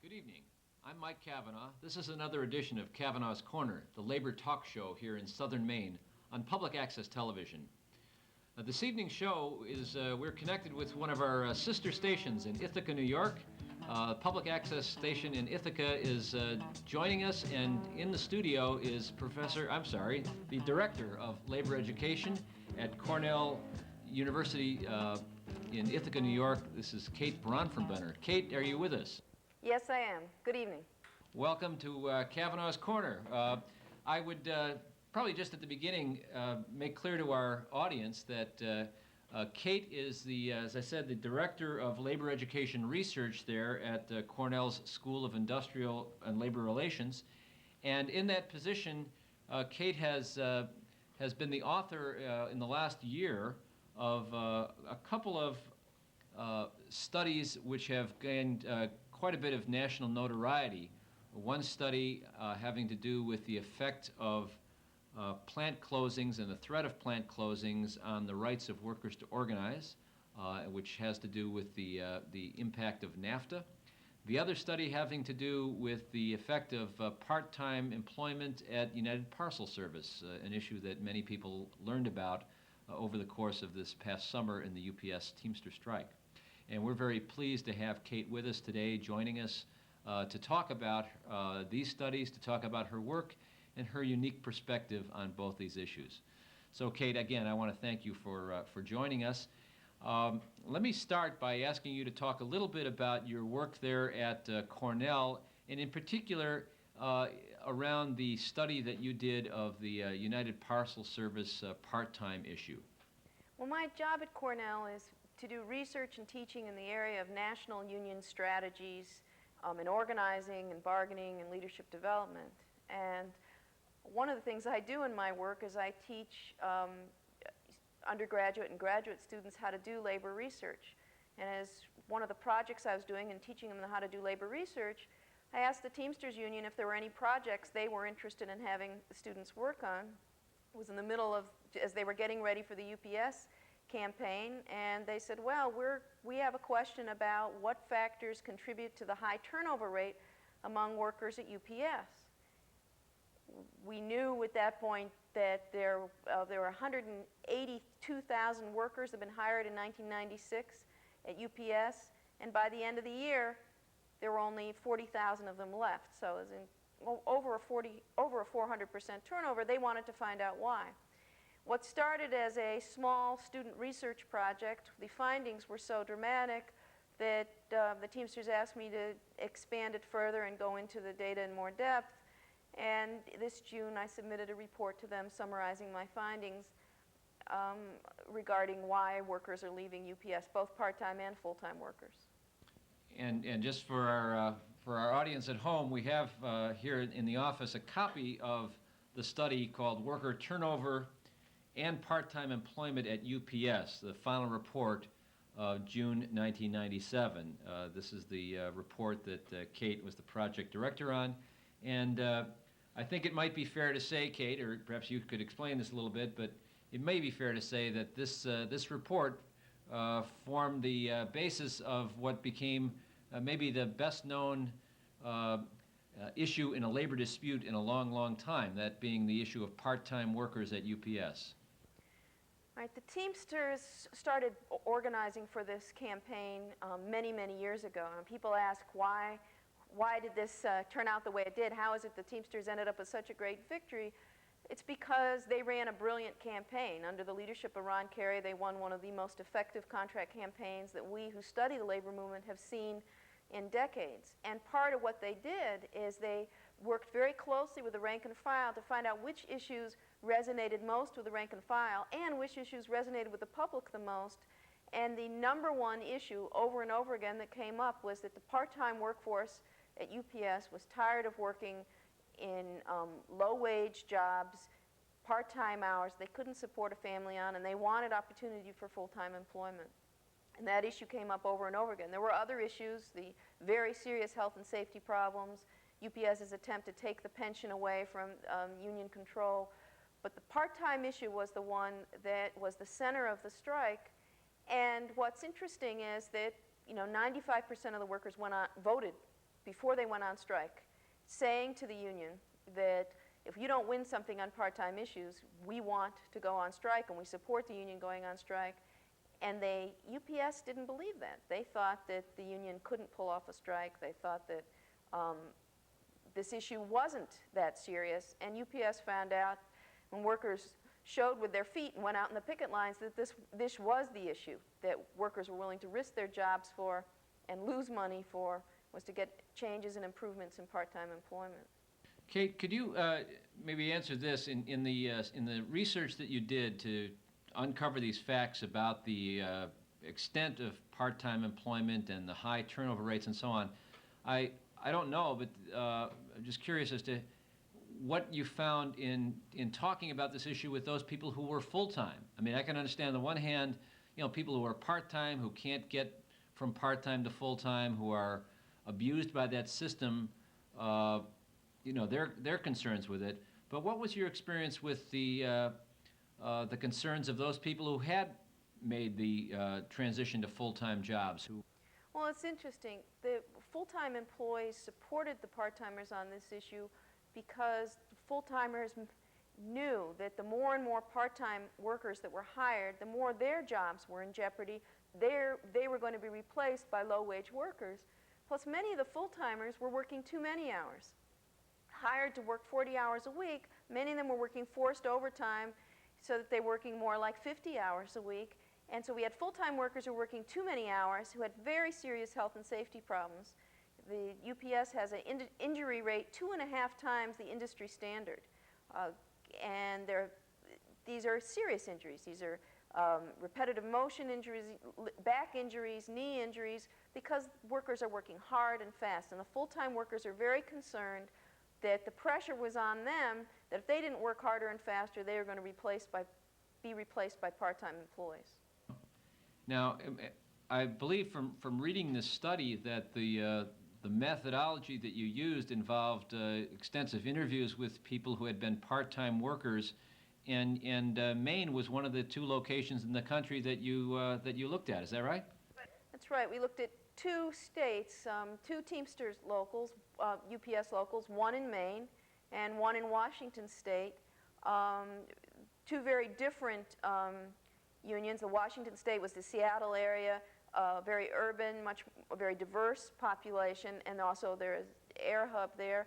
Good evening. I'm Mike Cavanaugh. This is another edition of Cavanaugh's Corner, the labor talk show here in southern Maine on public access television. This evening's show is we're connected with one of our sister stations in Ithaca, New York. Public access station in Ithaca is joining us, and in the studio is the Director of Labor Education at Cornell University in Ithaca, New York. This is Kate Bronfenbrenner. Kate, are you with us? Yes, I am. Good evening. Welcome to Cavanaugh's Corner. I would probably just at the beginning make clear to our audience that Kate is as I said, the Director of Labor Education Research there at Cornell's School of Industrial and Labor Relations. And in that position, Kate has been the author in the last year of a couple of studies which have gained quite a bit of national notoriety. One study having to do with the effect of plant closings and the threat of plant closings on the rights of workers to organize, which has to do with the impact of NAFTA. The other study having to do with the effect of part-time employment at United Parcel Service, an issue that many people learned about over the course of this past summer in the UPS Teamster strike. And we're very pleased to have Kate with us today, joining us to talk about these studies, to talk about her work and her unique perspective on both these issues. So Kate, again, I want to thank you for joining us. Let me start by asking you to talk a little bit about your work there at Cornell, and in particular around the study that you did of the United Parcel Service part-time issue. Well, my job at Cornell is to do research and teaching in the area of national union strategies in organizing and bargaining and leadership development. And one of the things I do in my work is I teach undergraduate and graduate students how to do labor research. And as one of the projects I was doing in teaching them how to do labor research, I asked the Teamsters Union if there were any projects they were interested in having the students work on. It was in the middle of, as they were getting ready for the UPS campaign, and they said, well, we have a question about what factors contribute to the high turnover rate among workers at UPS. We knew at that point that there were 182,000 workers that had been hired in 1996 at UPS, and by the end of the year, there were only 40,000 of them left. So as in over a 400% turnover. They wanted to find out why. What started as a small student research project, the findings were so dramatic that the Teamsters asked me to expand it further and go into the data in more depth. And this June, I submitted a report to them summarizing my findings regarding why workers are leaving UPS, both part-time and full-time workers. And just for our audience at home, we have here in the office a copy of the study called Worker Turnover and Part-Time Employment at UPS, the final report of June 1997. This is the report that Kate was the project director on. And I think it might be fair to say, Kate, or perhaps you could explain this a little bit, but it may be fair to say that this report formed the basis of what became maybe the best known issue in a labor dispute in a long, long time, that being the issue of part-time workers at UPS. Right, the Teamsters started organizing for this campaign many, many years ago. And people ask why did this turn out the way it did? How is it the Teamsters ended up with such a great victory? It's because they ran a brilliant campaign. Under the leadership of Ron Carey, they won one of the most effective contract campaigns that we who study the labor movement have seen in decades. And part of what they did is they worked very closely with the rank and file to find out which issues resonated most with the rank and file and which issues resonated with the public the most. And the number one issue over and over again that came up was that the part-time workforce at UPS was tired of working in low-wage jobs, part-time hours they couldn't support a family on, and they wanted opportunity for full-time employment. And that issue came up over and over again. There were other issues, the very serious health and safety problems, UPS's attempt to take the pension away from union control. But the part-time issue was the one that was the center of the strike. And what's interesting is that 95% of the workers voted before they went on strike, saying to the union that if you don't win something on part-time issues, we want to go on strike, and we support the union going on strike. And UPS didn't believe that. They thought that the union couldn't pull off a strike. They thought that this issue wasn't that serious. And UPS found out when workers showed with their feet and went out in the picket lines that this was the issue that workers were willing to risk their jobs for and lose money for, was to get changes and improvements in part-time employment. Kate, could you maybe answer this in the research that you did to uncover these facts about the extent of part-time employment and the high turnover rates and so on? I don't know, but I'm just curious as to what you found in talking about this issue with those people who were full-time. I mean, I can understand on the one hand, people who are part-time, who can't get from part-time to full-time, who are abused by that system, their concerns with it. But what was your experience with the concerns of those people who had made the transition to full-time jobs? Well, it's interesting. The full-time employees supported the part-timers on this issue because the full-timers knew that the more and more part-time workers that were hired, the more their jobs were in jeopardy. They were going to be replaced by low-wage workers. Plus, many of the full-timers were working too many hours. Hired to work 40 hours a week, many of them were working forced overtime so that they were working more like 50 hours a week. And so we had full-time workers who were working too many hours, who had very serious health and safety problems. The UPS has an injury rate 2.5 times the industry standard. And these are serious injuries. These are repetitive motion injuries, back injuries, knee injuries, because workers are working hard and fast. And the full-time workers are very concerned that the pressure was on them, that if they didn't work harder and faster, they were going to be replaced by part-time employees. Now, I believe from reading this study that the methodology that you used involved extensive interviews with people who had been part-time workers, and Maine was one of the 2 locations in the country that you looked at. Is that right? That's right. We looked at 2 states, 2 Teamsters locals, UPS locals, one in Maine and one in Washington State. 2 very different unions. The Washington State was the Seattle area, very urban, a very diverse population, and also there is air hub there.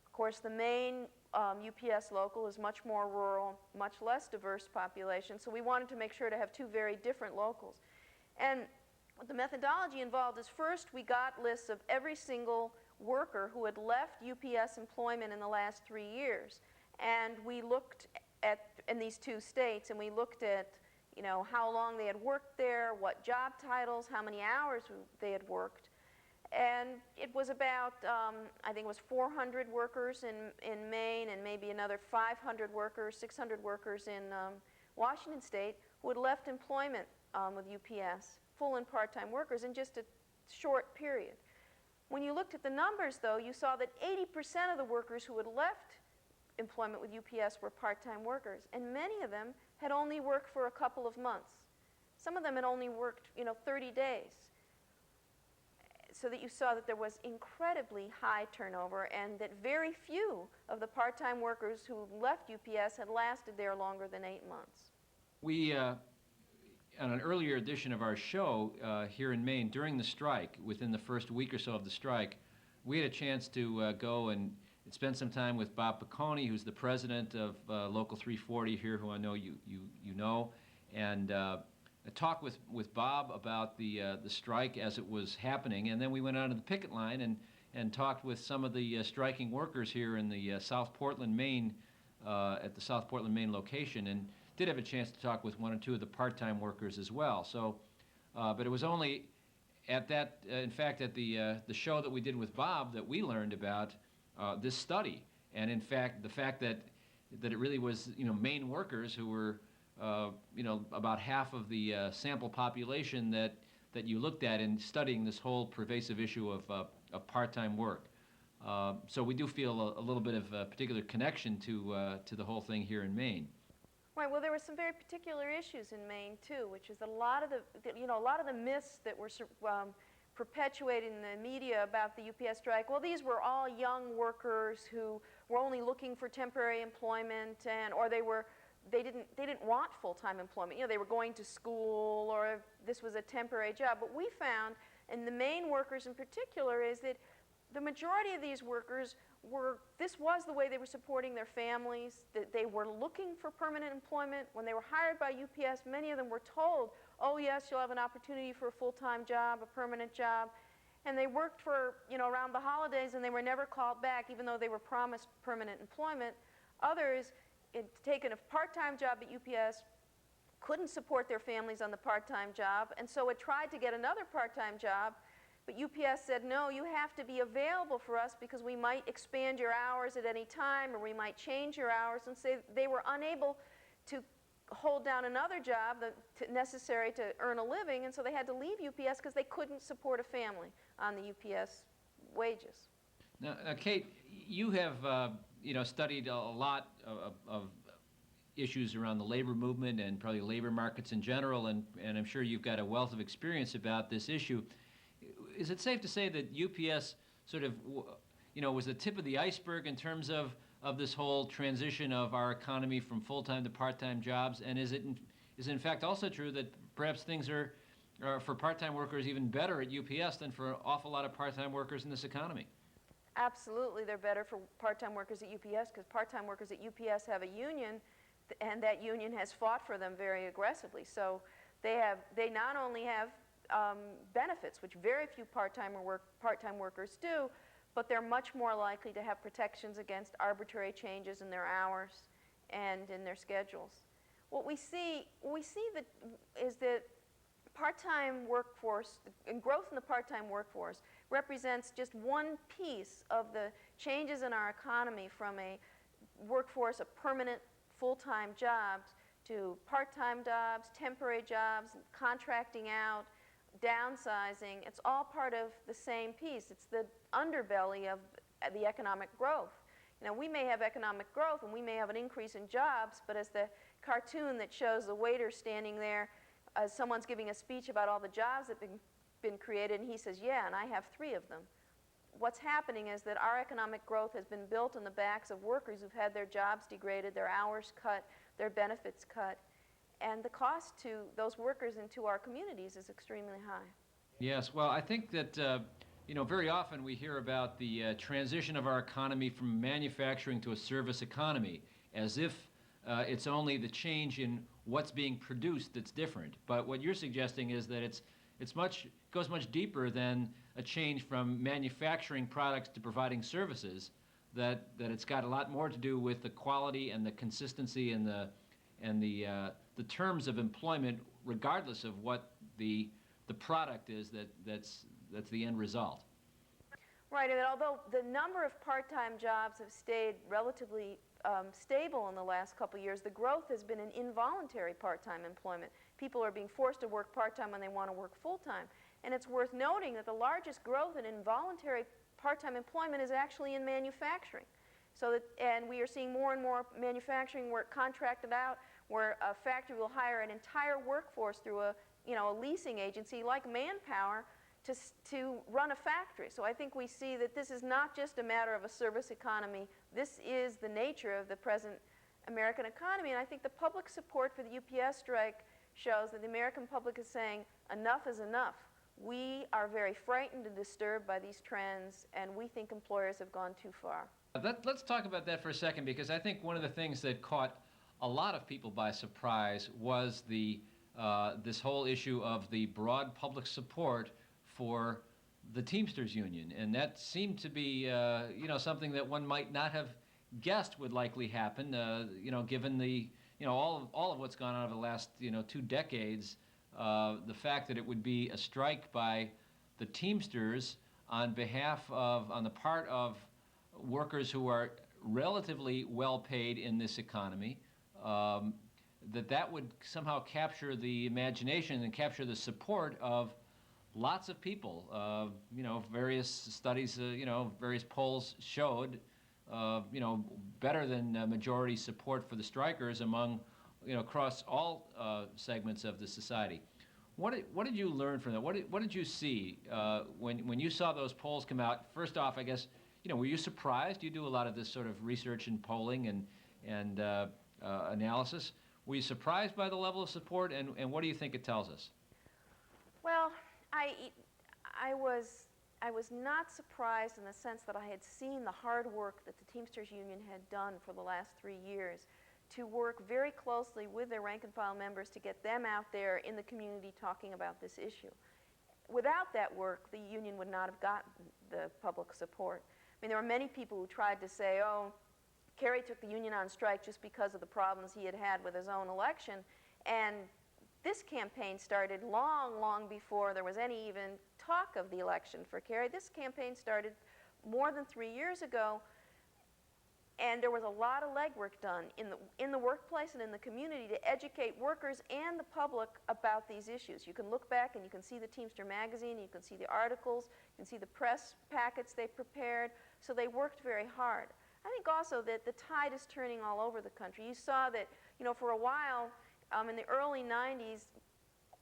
Of course, the Maine UPS local is much more rural, much less diverse population, so we wanted to make sure to have 2 very different locals. And what the methodology involved is, first we got lists of every single worker who had left UPS employment in the last 3 years, and we looked at, in these 2 states, and we looked at how long they had worked there, what job titles, how many hours they had worked. And it was about, I think it was 400 workers in Maine and maybe another 500 workers, 600 workers in Washington State who had left employment with UPS, full and part-time workers, in just a short period. When you looked at the numbers, though, you saw that 80% of the workers who had left employment with UPS were part-time workers, and many of them had only worked for a couple of months. Some of them had only worked, 30 days. So that you saw that there was incredibly high turnover, and that very few of the part-time workers who left UPS had lasted there longer than 8 months. We, on an earlier edition of our show here in Maine, during the strike, within the first week or so of the strike, we had a chance to go and spend some time with Bob Piccone, who's the president of Local 340 here, who I know you know, and talk with Bob about the strike as it was happening, and then we went out to the picket line and talked with some of the striking workers here in the South Portland, Maine, at the South Portland, Maine location, and did have a chance to talk with 1 or 2 of the part-time workers as well. So, but it was only at that, in fact, at the show that we did with Bob that we learned about this study, and in fact, the fact that it really was Maine workers who were about half of the sample population that you looked at in studying this whole pervasive issue of part-time work. So we do feel a little bit of a particular connection to the whole thing here in Maine. Right. Well, there were some very particular issues in Maine too, which is a lot of the myths that were perpetuated in the media about the UPS strike, well, these were all young workers who were only looking for temporary employment, or they didn't want full-time employment. You know, they were going to school, or this was a temporary job. But we found, and the Maine workers in particular, is that the majority of these workers this was the way they were supporting their families, that they were looking for permanent employment. When they were hired by UPS, many of them were told, oh yes, you'll have an opportunity for a full-time job, a permanent job. And they worked for, around the holidays, and they were never called back, even though they were promised permanent employment. Others had taken a part-time job at UPS, couldn't support their families on the part-time job, and so had tried to get another part-time job. But UPS said, no, you have to be available for us because we might expand your hours at any time, or we might change your hours. And so they were unable to hold down another job necessary to earn a living, and so they had to leave UPS because they couldn't support a family on the UPS wages. Now, Kate, you have studied a lot of issues around the labor movement and probably labor markets in general, and I'm sure you've got a wealth of experience about this issue. Is it safe to say that UPS sort of, was the tip of the iceberg in terms of this whole transition of our economy from full-time to part-time jobs? And is it in fact also true that perhaps things are for part-time workers even better at UPS than for an awful lot of part-time workers in this economy? Absolutely, they're better for part-time workers at UPS because part-time workers at UPS have a union, and that union has fought for them very aggressively. So they not only have benefits, which very few part-time workers do, but they're much more likely to have protections against arbitrary changes in their hours and in their schedules. What we see is that part-time workforce and growth in the part-time workforce represents just one piece of the changes in our economy from a workforce of permanent full-time jobs to part-time jobs, temporary jobs, contracting out, downsizing. It's all part of the same piece. It's the underbelly of the economic growth. We may have economic growth and we may have an increase in jobs, but as the cartoon that shows the waiter standing there as someone's giving a speech about all the jobs that have been created, and he says, yeah, and I have 3 of them. What's happening is that our economic growth has been built on the backs of workers who've had their jobs degraded, their hours cut, their benefits cut. And the cost to those workers and to our communities is extremely high. Yes, well, I think that, very often we hear about the transition of our economy from manufacturing to a service economy, as if it's only the change in what's being produced that's different. But what you're suggesting is that it goes much deeper than a change from manufacturing products to providing services, that it's got a lot more to do with the quality and the consistency and the terms of employment, regardless of what the product is that's the end result. Right, and although the number of part-time jobs have stayed relatively stable in the last couple of years, the growth has been in involuntary part-time employment. People are being forced to work part-time when they want to work full-time. And it's worth noting that the largest growth in involuntary part-time employment is actually in manufacturing. And we are seeing more and more manufacturing work contracted out, where a factory will hire an entire workforce through a leasing agency like Manpower to run a factory. So I think we see that this is not just a matter of a service economy. This is the nature of the present American economy. And I think the public support for the UPS strike shows that the American public is saying enough is enough. We are very frightened and disturbed by these trends, and we think employers have gone too far. Let's talk about that for a second, because I think one of the things that caught a lot of people by surprise was this whole issue of the broad public support for the Teamsters Union, and that seemed to be something that one might not have guessed would likely happen. Given the all of what's gone on over the last 2 decades, the fact that it would be a strike by the Teamsters on the part of workers who are relatively well paid in this economy, that would somehow capture the imagination and capture the support of lots of people. Various studies, various polls showed, better than majority support for the strikers among, across all segments of the society. What did you learn from that? What did you see when you saw those polls come out? First off, I guess, were you surprised? You do a lot of this sort of research and polling and analysis. Were you surprised by the level of support, and what do you think it tells us? Well, I was not surprised in the sense that I had seen the hard work that the Teamsters Union had done for the last 3 years to work very closely with their rank and file members to get them out there in the community talking about this issue. Without that work, the union would not have gotten the public support. I mean, there were many people who tried to say, oh, Kerry took the union on strike just because of the problems he had had with his own election, and this campaign started long, long before there was any even talk of the election for Kerry. This campaign started more than 3 years ago, and there was a lot of legwork done in the workplace and in the community to educate workers and the public about these issues. You can look back and you can see the Teamster magazine, you can see the articles, you can see the press packets they prepared, so they worked very hard. I think also that the tide is turning all over the country. You saw that, for a while, in the early 90s,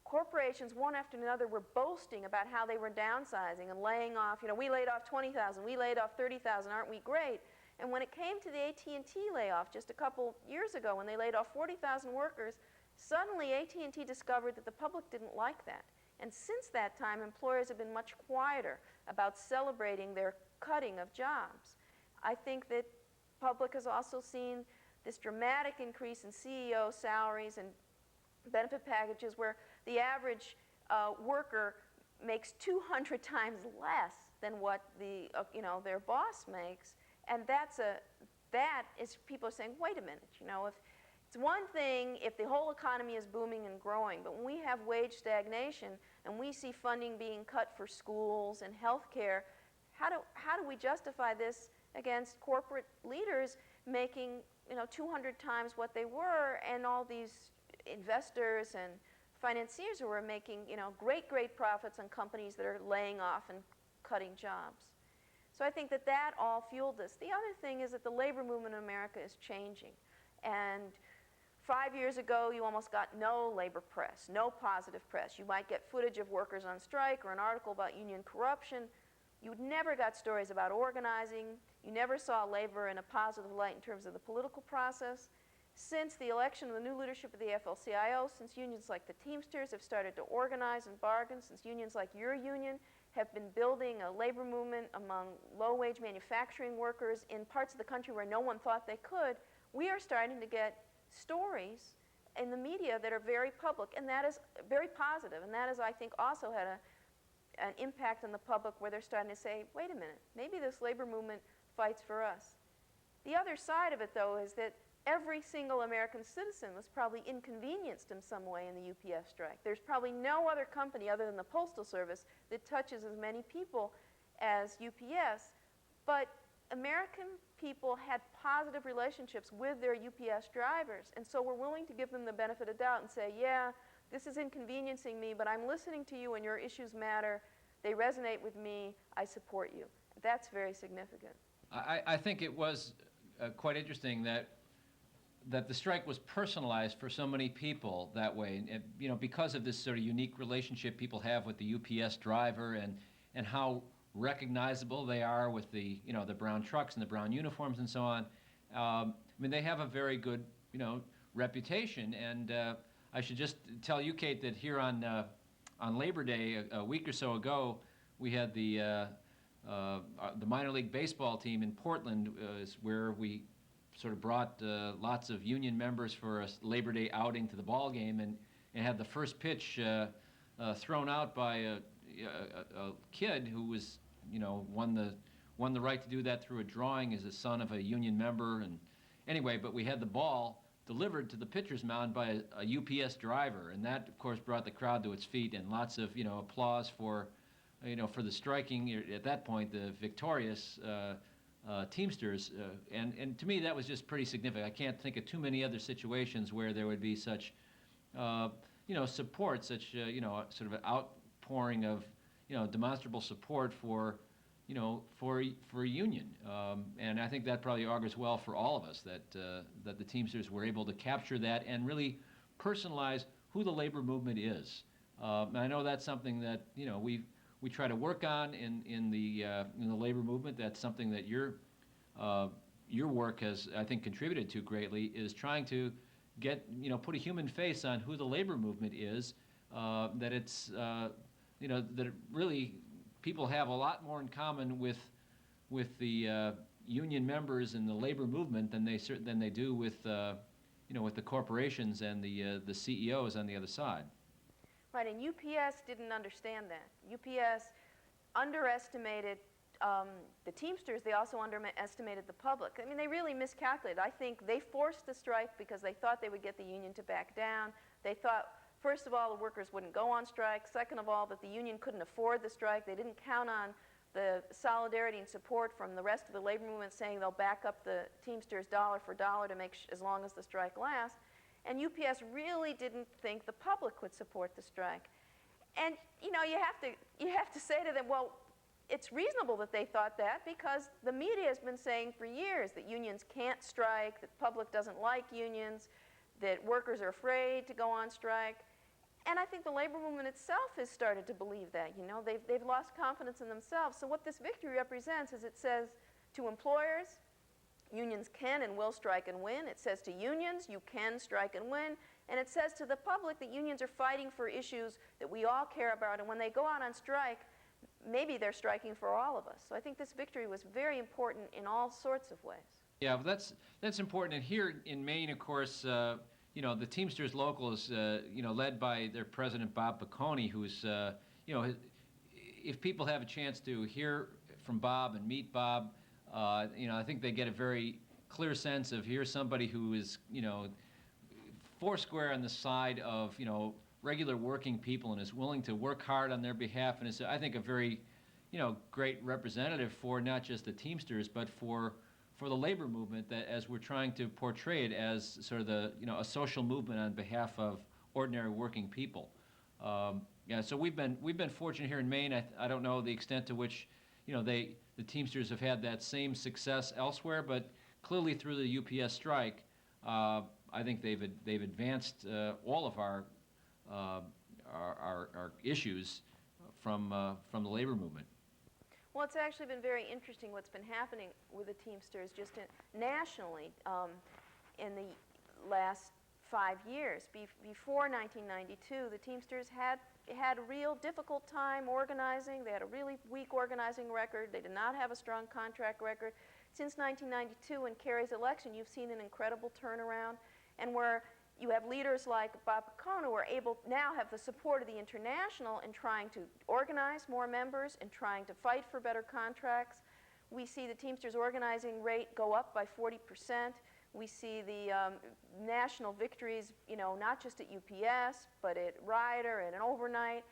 corporations, one after another, were boasting about how they were downsizing and laying off. We laid off 20,000, we laid off 30,000, aren't we great? And when it came to the AT&T layoff just a couple years ago, when they laid off 40,000 workers, suddenly AT&T discovered that the public didn't like that. And since that time, employers have been much quieter about celebrating their cutting of jobs. I think that public has also seen this dramatic increase in CEO salaries and benefit packages where the average worker makes 200 times less than what their boss makes. And that is people are saying, wait a minute, if it's one thing if the whole economy is booming and growing, but when we have wage stagnation and we see funding being cut for schools and health care, how do we justify this against corporate leaders making 200 times what they were, and all these investors and financiers who are making great profits on companies that are laying off and cutting jobs? So I think that all fueled this. The other thing is that the labor movement in America is changing. And 5 years ago, you almost got no labor press, no positive press. You might get footage of workers on strike or an article about union corruption. You never got stories about organizing. You never saw labor in a positive light in terms of the political process. Since the election of the new leadership of the AFL-CIO, since unions like the Teamsters have started to organize and bargain, since unions like your union have been building a labor movement among low-wage manufacturing workers in parts of the country where no one thought they could, we are starting to get stories in the media that are very public, and that is very positive, and that is, I think, also had an impact on the public where they're starting to say, wait a minute, maybe this labor movement fights for us. The other side of it, though, is that every single American citizen was probably inconvenienced in some way in the UPS strike. There's probably no other company other than the Postal Service that touches as many people as UPS, but American people had positive relationships with their UPS drivers, and so we're willing to give them the benefit of doubt and say, yeah, this is inconveniencing me, but I'm listening to you and your issues matter. They resonate with me. I support you. That's very significant. I think it was quite interesting that the strike was personalized for so many people that way, and because of this sort of unique relationship people have with the UPS driver and how recognizable they are with the the brown trucks and the brown uniforms and so on. I mean, they have a very good reputation, and I should just tell you, Kate, that here on Labor Day a week or so ago, we had the minor league baseball team in Portland is where we sort of brought lots of union members for a Labor Day outing to the ball game, and had the first pitch thrown out by a kid who was won the right to do that through a drawing as a son of a union member. And anyway, but we had the ball delivered to the pitcher's mound by a UPS driver, and that of course brought the crowd to its feet, and lots of applause for for the striking at that point the victorious Teamsters, and to me that was just pretty significant. I can't think of too many other situations where there would be such support, such sort of an outpouring of demonstrable support for for a union, and I think that probably augurs well for all of us that the Teamsters were able to capture that and really personalize who the labor movement is. And I know that's something that we try to work on in the labor movement. That's something that your work has, I think, contributed to greatly, is trying to get put a human face on who the labor movement is. That it's that it really people have a lot more in common with the union members and the labor movement than they do with with the corporations and the CEOs on the other side. Right, and UPS didn't understand that. UPS underestimated the Teamsters. They also underestimated the public. I mean, they really miscalculated. I think they forced the strike because they thought they would get the union to back down. They thought, first of all, the workers wouldn't go on strike. Second of all, that the union couldn't afford the strike. They didn't count on the solidarity and support from the rest of the labor movement saying they'll back up the Teamsters dollar for dollar to make as long as the strike lasts. And UPS really didn't think the public would support the strike. And you have to say to them, well, it's reasonable that they thought that because the media has been saying for years that unions can't strike, that the public doesn't like unions, that workers are afraid to go on strike. And I think the labor movement itself has started to believe that. They've lost confidence in themselves. So what this victory represents is it says to employers, unions can and will strike and win. It says to unions, you can strike and win. And it says to the public that unions are fighting for issues that we all care about. And when they go out on strike, maybe they're striking for all of us. So I think this victory was very important in all sorts of ways. Yeah, well, that's important. And here in Maine, of course, the Teamsters local is, led by their president, Bob Piccone, who's, if people have a chance to hear from Bob and meet Bob, I think they get a very clear sense of here's somebody who is, foursquare on the side of, regular working people and is willing to work hard on their behalf, and is, I think, a very, great representative for not just the Teamsters, but for the labor movement, that as we're trying to portray it as sort of the, a social movement on behalf of ordinary working people. So we've been fortunate here in Maine. I don't know the extent to which, the Teamsters have had that same success elsewhere, but clearly through the UPS strike, I think they've advanced all of our issues from the labor movement. Well, it's actually been very interesting what's been happening with the Teamsters just nationally in the last 5 years. Before 1992, the Teamsters had a real difficult time organizing. They had a really weak organizing record. They did not have a strong contract record. Since 1992 and Kerry's election, you've seen an incredible turnaround, and where you have leaders like Bob Piccone who are able now have the support of the International in trying to organize more members and trying to fight for better contracts. We see the Teamsters organizing rate go up by 40%. We see the national victories, not just at UPS, but at Ryder and at Overnight.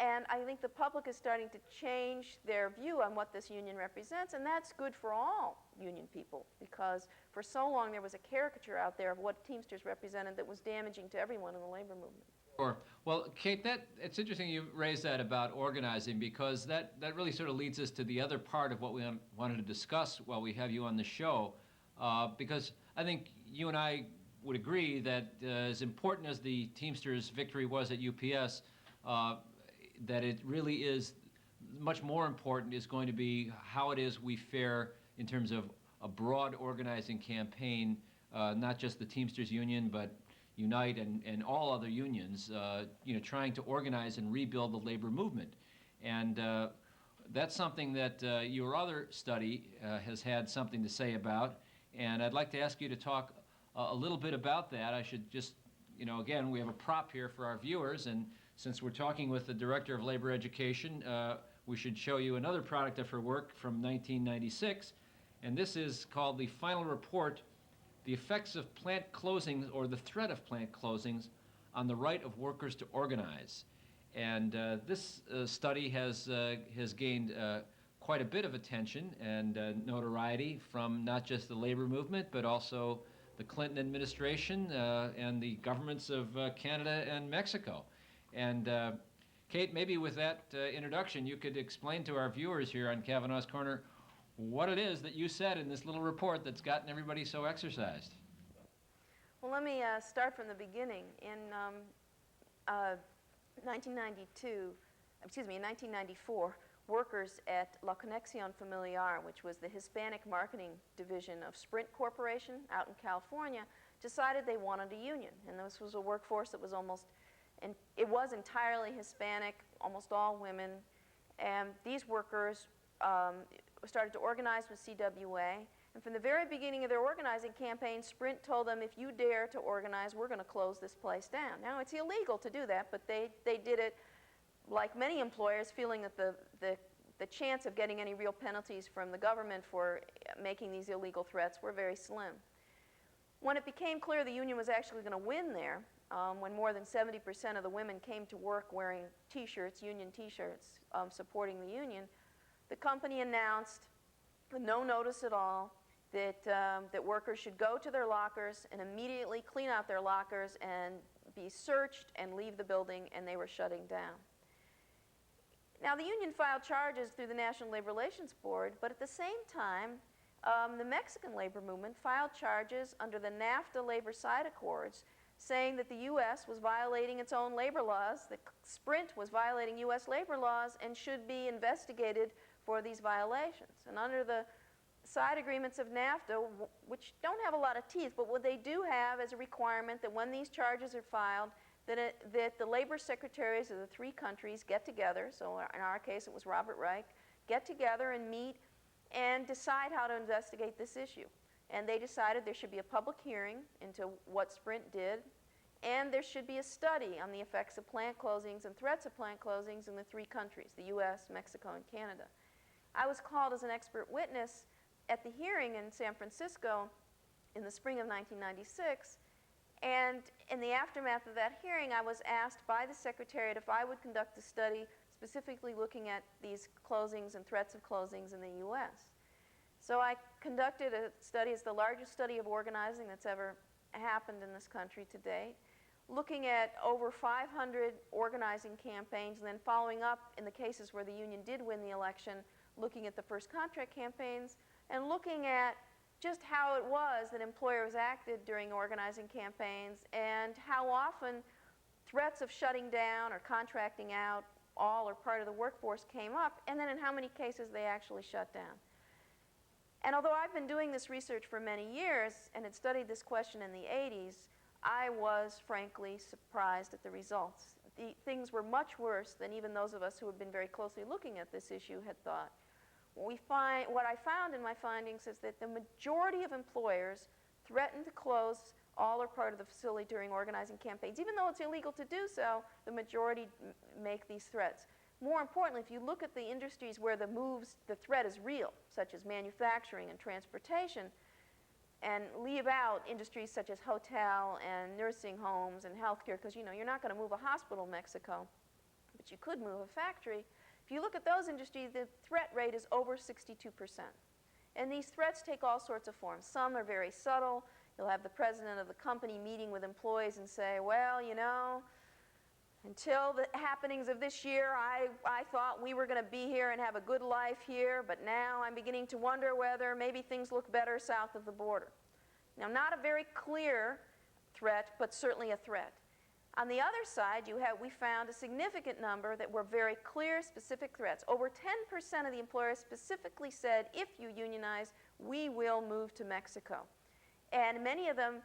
And I think the public is starting to change their view on what this union represents, and that's good for all union people, because for so long there was a caricature out there of what Teamsters represented that was damaging to everyone in the labor movement. Sure. Well, Kate, it's interesting you raised that about organizing, because that really sort of leads us to the other part of what we wanted to discuss while we have you on the show, because I think you and I would agree that as important as the Teamsters victory was at UPS, that it really is much more important is going to be how it is we fare in terms of a broad organizing campaign, not just the Teamsters Union, but Unite and all other unions, trying to organize and rebuild the labor movement. And that's something that your other study has had something to say about, and I'd like to ask you to talk a little bit about that. I should just, again, we have a prop here for our viewers, and since we're talking with the Director of Labor Education, we should show you another product of her work from 1996, and this is called the Final Report, The Effects of Plant Closings or the Threat of Plant Closings on the Right of Workers to Organize. And this study has gained quite a bit of attention and notoriety from not just the labor movement, but also the Clinton administration and the governments of Canada and Mexico. And Kate, maybe with that introduction, you could explain to our viewers here on Cavanaugh's Corner what it is that you said in this little report that's gotten everybody so exercised. Well, let me start from the beginning. In in 1994, workers at La Conexión Familiar, which was the Hispanic marketing division of Sprint Corporation out in California, decided they wanted a union. And this was a workforce that was it was entirely Hispanic, almost all women. And these workers started to organize with CWA. And from the very beginning of their organizing campaign, Sprint told them, if you dare to organize, we're going to close this place down. Now, it's illegal to do that, but they did it, like many employers, feeling that the chance of getting any real penalties from the government for making these illegal threats were very slim. When it became clear the union was actually going to win there, when more than 70% of the women came to work wearing T-shirts, union T-shirts, supporting the union, the company announced, with no notice at all, that workers should go to their lockers and immediately clean out their lockers and be searched and leave the building, and they were shutting down. Now, the union filed charges through the National Labor Relations Board, but at the same time, the Mexican labor movement filed charges under the NAFTA Labor Side Accords, saying that the U.S. was violating its own labor laws, that Sprint was violating U.S. labor laws and should be investigated for these violations. And under the side agreements of NAFTA, which don't have a lot of teeth, but what they do have is a requirement that when these charges are filed, that the labor secretaries of the three countries get together, so in our case it was Robert Reich, get together and meet and decide how to investigate this issue. And they decided there should be a public hearing into what Sprint did, and there should be a study on the effects of plant closings and threats of plant closings in the three countries, the U.S., Mexico, and Canada. I was called as an expert witness at the hearing in San Francisco in the spring of 1996, and in the aftermath of that hearing, I was asked by the Secretariat if I would conduct a study specifically looking at these closings and threats of closings in the U.S. So I conducted a study. It's the largest study of organizing that's ever happened in this country to date, looking at over 500 organizing campaigns, and then following up in the cases where the union did win the election, looking at the first contract campaigns, and looking at just how it was that employers acted during organizing campaigns and how often threats of shutting down or contracting out all or part of the workforce came up, and then in how many cases they actually shut down. And although I've been doing this research for many years and had studied this question in the 80s, I was frankly surprised at the results. Things were much worse than even those of us who have been very closely looking at this issue had thought. What I found in my findings is that the majority of employers threaten to close all or part of the facility during organizing campaigns. Even though it's illegal to do so, the majority make these threats. More importantly, if you look at the industries where the threat is real, such as manufacturing and transportation, and leave out industries such as hotel and nursing homes and healthcare, because you're not going to move a hospital in Mexico, but you could move a factory. If you look at those industries, the threat rate is over 62%. And these threats take all sorts of forms. Some are very subtle. You'll have the president of the company meeting with employees and say, well, until the happenings of this year, I thought we were going to be here and have a good life here, but now I'm beginning to wonder whether maybe things look better south of the border. Now, not a very clear threat, but certainly a threat. On the other side, we found a significant number that were very clear, specific threats. Over 10% of the employers specifically said, if you unionize, we will move to Mexico. And many of them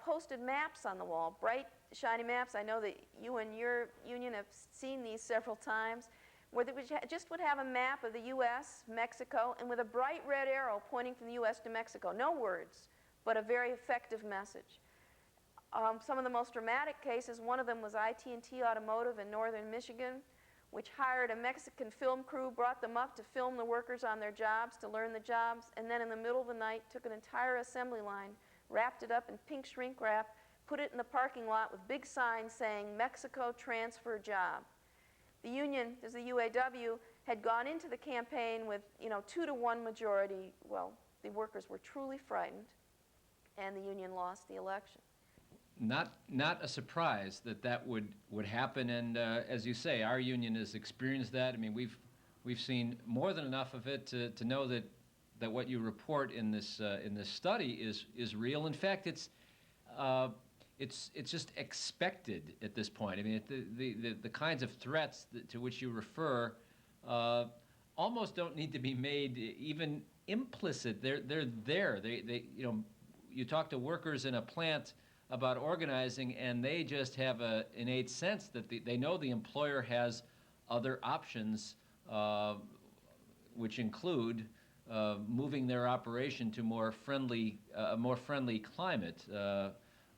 posted maps on the wall, bright, shiny maps. I know that you and your union have seen these several times, where they just would have a map of the U.S., Mexico, and with a bright red arrow pointing from the U.S. to Mexico. No words, but a very effective message. Some of the most dramatic cases, one of them was IT&T Automotive in northern Michigan, which hired a Mexican film crew, brought them up to film the workers on their jobs, to learn the jobs, and then in the middle of the night took an entire assembly line, wrapped it up in pink shrink wrap, put it in the parking lot with big signs saying, Mexico transfer job. The union, as the UAW, had gone into the campaign with 2-to-1 majority. Well, the workers were truly frightened, and the union lost the election. Not a surprise that would happen, and as you say, our union has experienced that. I mean, we've seen more than enough of it to know that what you report in this study is real. In fact, it's just expected at this point. I mean, the kinds of threats to which you refer almost don't need to be made even implicit. They're there. They you talk to workers in a plant about organizing, and they just have an innate sense that they know the employer has other options, which include moving their operation to a more friendly climate,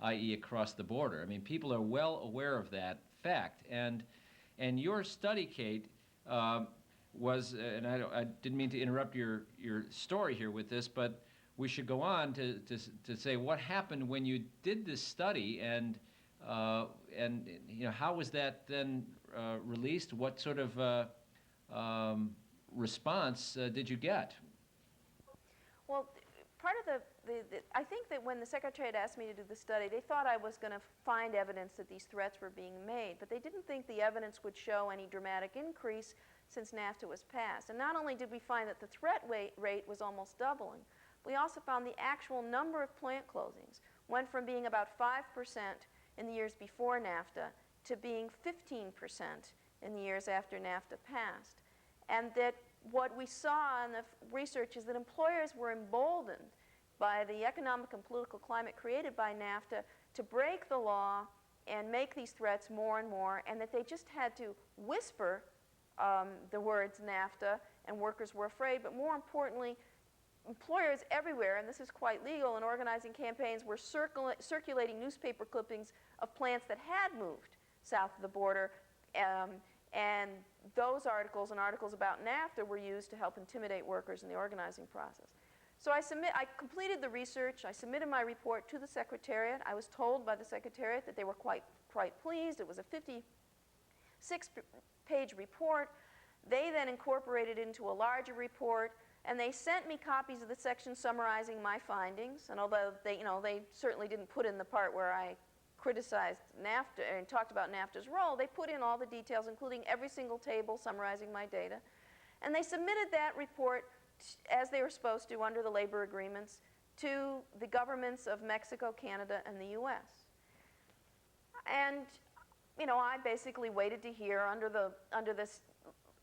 i.e. across the border. I mean, people are well aware of that fact. And your study, Kate, was, and I didn't mean to interrupt your story here with this, but we should go on to say what happened when you did this study, and how was that then released? What sort of response did you get? Well, part of I think that when the Secretariat asked me to do the study, they thought I was going to find evidence that these threats were being made, but they didn't think the evidence would show any dramatic increase since NAFTA was passed. And not only did we find that the threat rate was almost doubling, we also found the actual number of plant closings went from being about 5% in the years before NAFTA to being 15% in the years after NAFTA passed. And that what we saw in the research is that employers were emboldened by the economic and political climate created by NAFTA to break the law and make these threats more and more, and that they just had to whisper the words NAFTA, and workers were afraid. But more importantly, employers everywhere, and this is quite legal, in organizing campaigns were circulating newspaper clippings of plants that had moved south of the border, and those articles and articles about NAFTA were used to help intimidate workers in the organizing process. So I completed the research. I submitted my report to the Secretariat. I was told by the Secretariat that they were quite pleased. It was a 56-page report. They then incorporated it into a larger report, and they sent me copies of the section summarizing my findings. And although they certainly didn't put in the part where I criticized NAFTA and talked about NAFTA's role, they put in all the details, including every single table summarizing my data. And they submitted that report, as they were supposed to under the labor agreements, to the governments of Mexico, Canada, and the U.S. And I basically waited to hear under the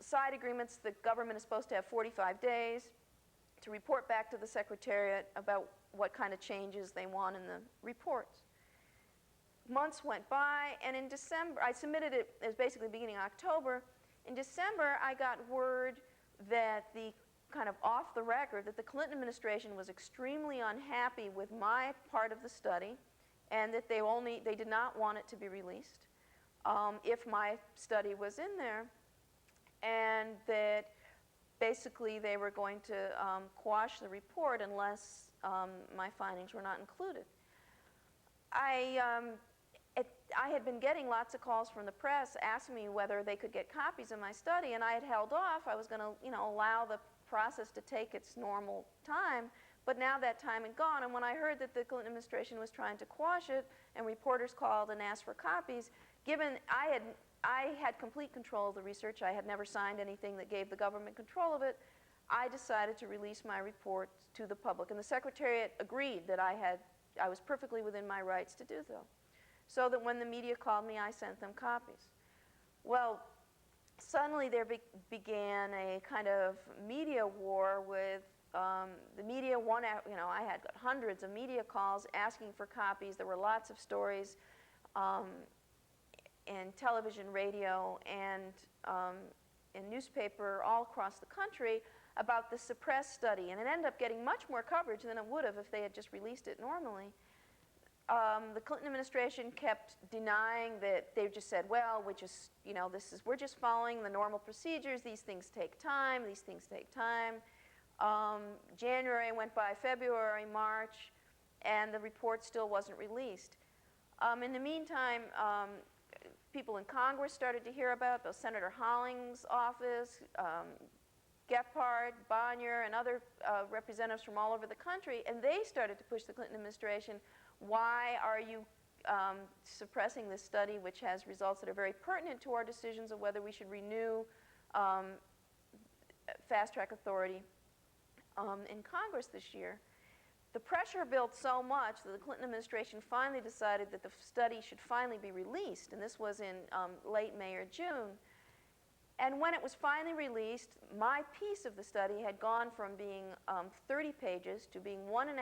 side agreements. The government is supposed to have 45 days to report back to the Secretariat about what kind of changes they want in the reports. Months went by, and in December, I submitted it as basically beginning of October. In December, I got word that the kind of off the record that the Clinton administration was extremely unhappy with my part of the study, and that they did not want it to be released if my study was in there, and that basically they were going to quash the report unless my findings were not included. I had been getting lots of calls from the press asking me whether they could get copies of my study, and I had held off. I was going to, allow the process to take its normal time, but now that time had gone, and when I heard that the Clinton administration was trying to quash it, and reporters called and asked for copies, given I had complete control of the research, I had never signed anything that gave the government control of it, I decided to release my report to the public, and the Secretariat agreed that I was perfectly within my rights to do so. So that when the media called me, I sent them copies. Well, suddenly there began a kind of media war with the media. I had got hundreds of media calls asking for copies. There were lots of stories in television, radio, and in newspaper all across the country about the suppressed study. And it ended up getting much more coverage than it would have if they had just released it normally. The Clinton administration kept denying that. They just said, well, we're just following the normal procedures. These things take time. January went by, February, March, and the report still wasn't released. In the meantime, people in Congress started to hear about it. Senator Hollings' office, Gephardt, Bonnier, and other representatives from all over the country, and they started to push the Clinton administration. Why are you suppressing this study, which has results that are very pertinent to our decisions of whether we should renew fast-track authority in Congress this year? the pressure built so much that the Clinton administration finally decided that the study should finally be released, and this was in late May or June. And when it was finally released, my piece of the study had gone from being 30 pages to being 1.5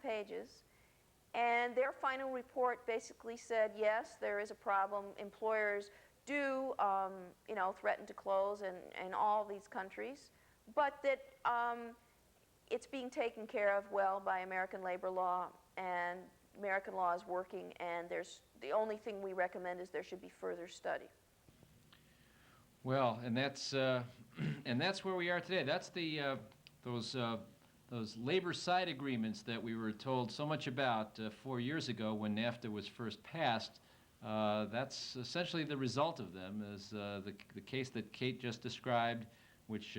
pages. And their final report basically said, yes, there is a problem. Employers do, threaten to close in all these countries, but that it's being taken care of well by American labor law, and American law is working, and the only thing we recommend is there should be further study. Well, and that's where we are today. That's those labor side agreements that we were told so much about 4 years ago when NAFTA was first passed. That's essentially the result of them, is the case that Kate just described, which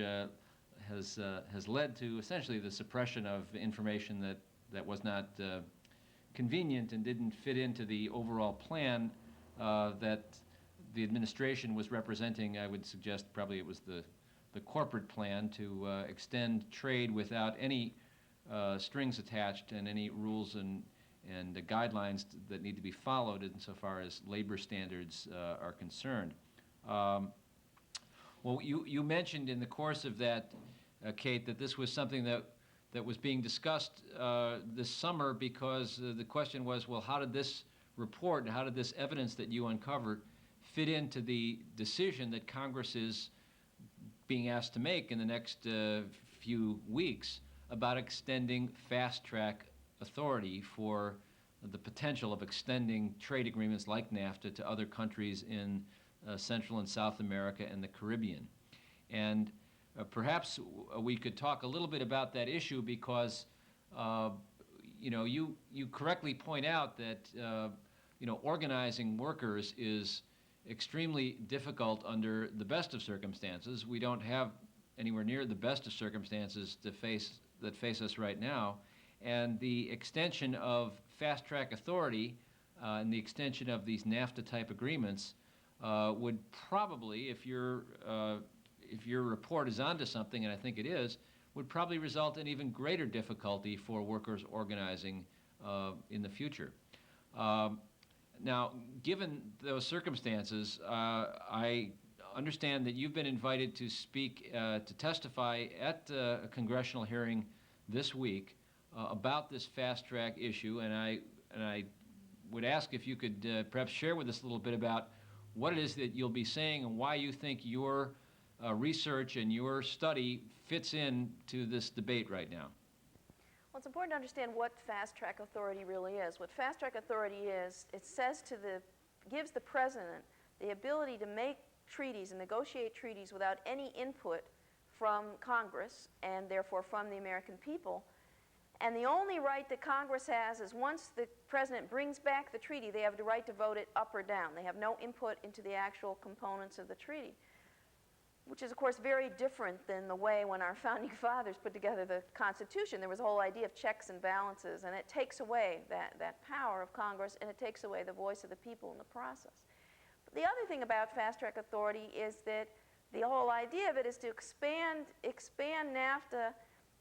has led to essentially the suppression of information that was not convenient and didn't fit into the overall plan that the administration was representing. I would suggest probably it was the corporate plan to extend trade without any strings attached and any rules and the guidelines that need to be followed insofar as labor standards are concerned. Well, you mentioned in the course of that, Kate, that this was something that was being discussed this summer, because the question was, well, how did this report and how did this evidence that you uncovered fit into the decision that Congress is being asked to make in the next few weeks about extending fast-track authority for the potential of extending trade agreements like NAFTA to other countries in Central and South America and the Caribbean. And perhaps we could talk a little bit about that issue, because you correctly point out that organizing workers is extremely difficult under the best of circumstances. We don't have anywhere near the best of circumstances that face us right now, and the extension of fast-track authority and the extension of these NAFTA-type agreements would probably, if your report is onto something, and I think it is, would probably result in even greater difficulty for workers organizing in the future. Now, given those circumstances, I understand that you've been invited to speak, to testify at a congressional hearing this week about this fast-track issue, and I would ask if you could perhaps share with us a little bit about what it is that you'll be saying and why you think your research and your study fits into this debate right now. Well, it's important to understand what fast-track authority really is. What fast-track authority is, it gives the president the ability to make treaties and negotiate treaties without any input from Congress and therefore from the American people. And the only right that Congress has is, once the president brings back the treaty, they have the right to vote it up or down. They have no input into the actual components of the treaty, which is, of course, very different than the way when our founding fathers put together the Constitution. There was a whole idea of checks and balances, and it takes away that power of Congress, and it takes away the voice of the people in the process. But the other thing about fast-track authority is that the whole idea of it is to expand NAFTA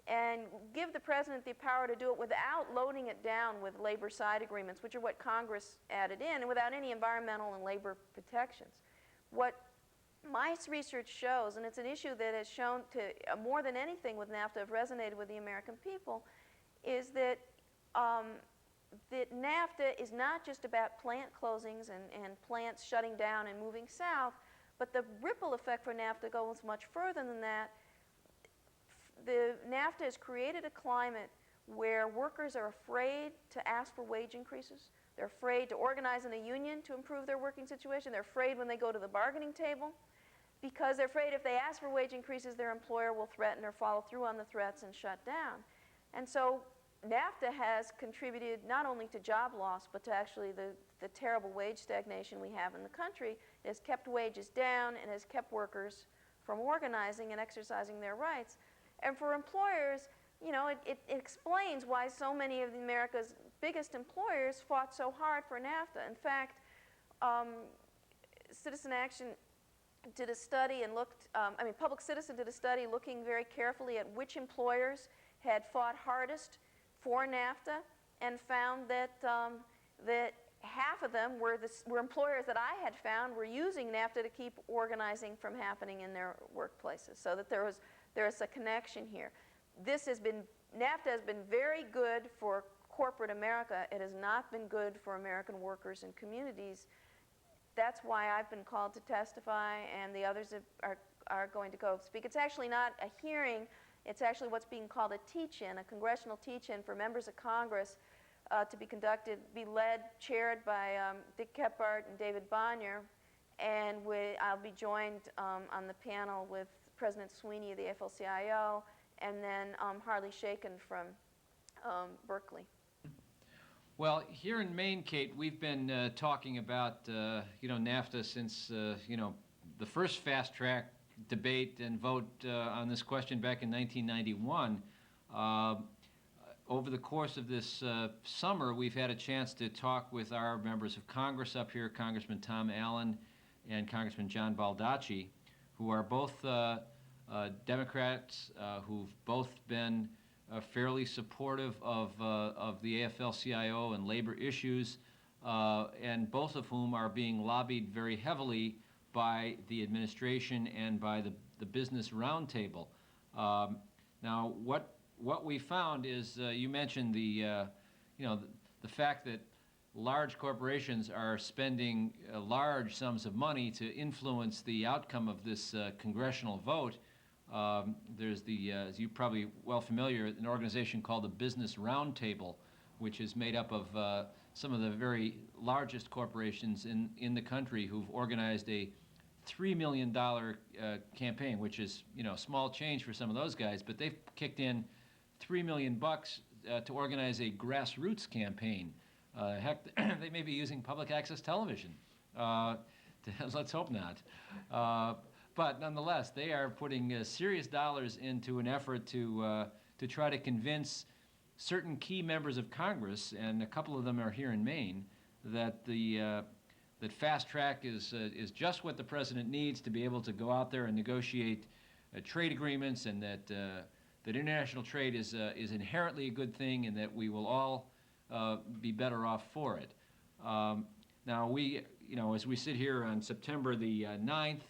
and give the president the power to do it without loading it down with labor side agreements, which are what Congress added in, and without any environmental and labor protections. What my research shows, and it's an issue that has shown to, more than anything with NAFTA, have resonated with the American people, is that that NAFTA is not just about plant closings and plants shutting down and moving south, but the ripple effect for NAFTA goes much further than that. The NAFTA has created a climate where workers are afraid to ask for wage increases. They're afraid to organize in a union to improve their working situation. They're afraid when they go to the bargaining table, because they're afraid if they ask for wage increases, their employer will threaten or follow through on the threats and shut down. And so NAFTA has contributed not only to job loss, but to actually the terrible wage stagnation we have in the country. It has kept wages down and has kept workers from organizing and exercising their rights. And for employers, it explains why so many of America's biggest employers fought so hard for NAFTA. In fact, Citizen Action did a study and Public Citizen did a study looking very carefully at which employers had fought hardest for NAFTA and found that that half of them were employers that I had found were using NAFTA to keep organizing from happening in their workplaces. So that there is a connection here. NAFTA has been very good for corporate America. It has not been good for American workers and communities. That's why I've been called to testify, and the others are going to go speak. It's actually not a hearing. It's actually what's being called a teach-in, a congressional teach-in for members of Congress to be chaired by Dick Kephart and David Bonyer, and I'll be joined on the panel with President Sweeney of the AFL-CIO, and then Harley Shaken from Berkeley. Well, here in Maine, Kate, we've been talking about NAFTA since the first fast track debate and vote on this question back in 1991. Over the course of this summer, we've had a chance to talk with our members of Congress up here, Congressman Tom Allen and Congressman John Baldacci, who are both Democrats who've both been fairly supportive of the AFL-CIO and labor issues, and both of whom are being lobbied very heavily by the administration and by the Business Roundtable. Now, what we found is you mentioned the fact that large corporations are spending large sums of money to influence the outcome of this congressional vote. There's as you're probably well familiar, an organization called the Business Roundtable, which is made up of some of the very largest corporations in the country who've organized a $3 million campaign, which is small change for some of those guys, but they've kicked in $3 million to organize a grassroots campaign. Heck, they may be using public access television. Let's hope not. But nonetheless, they are putting serious dollars into an effort to try to convince certain key members of Congress, and a couple of them are here in Maine, that that fast track is just what the president needs to be able to go out there and negotiate trade agreements, and that international trade is inherently a good thing, and that we will all be better off for it. Now as we sit here on September the 9th.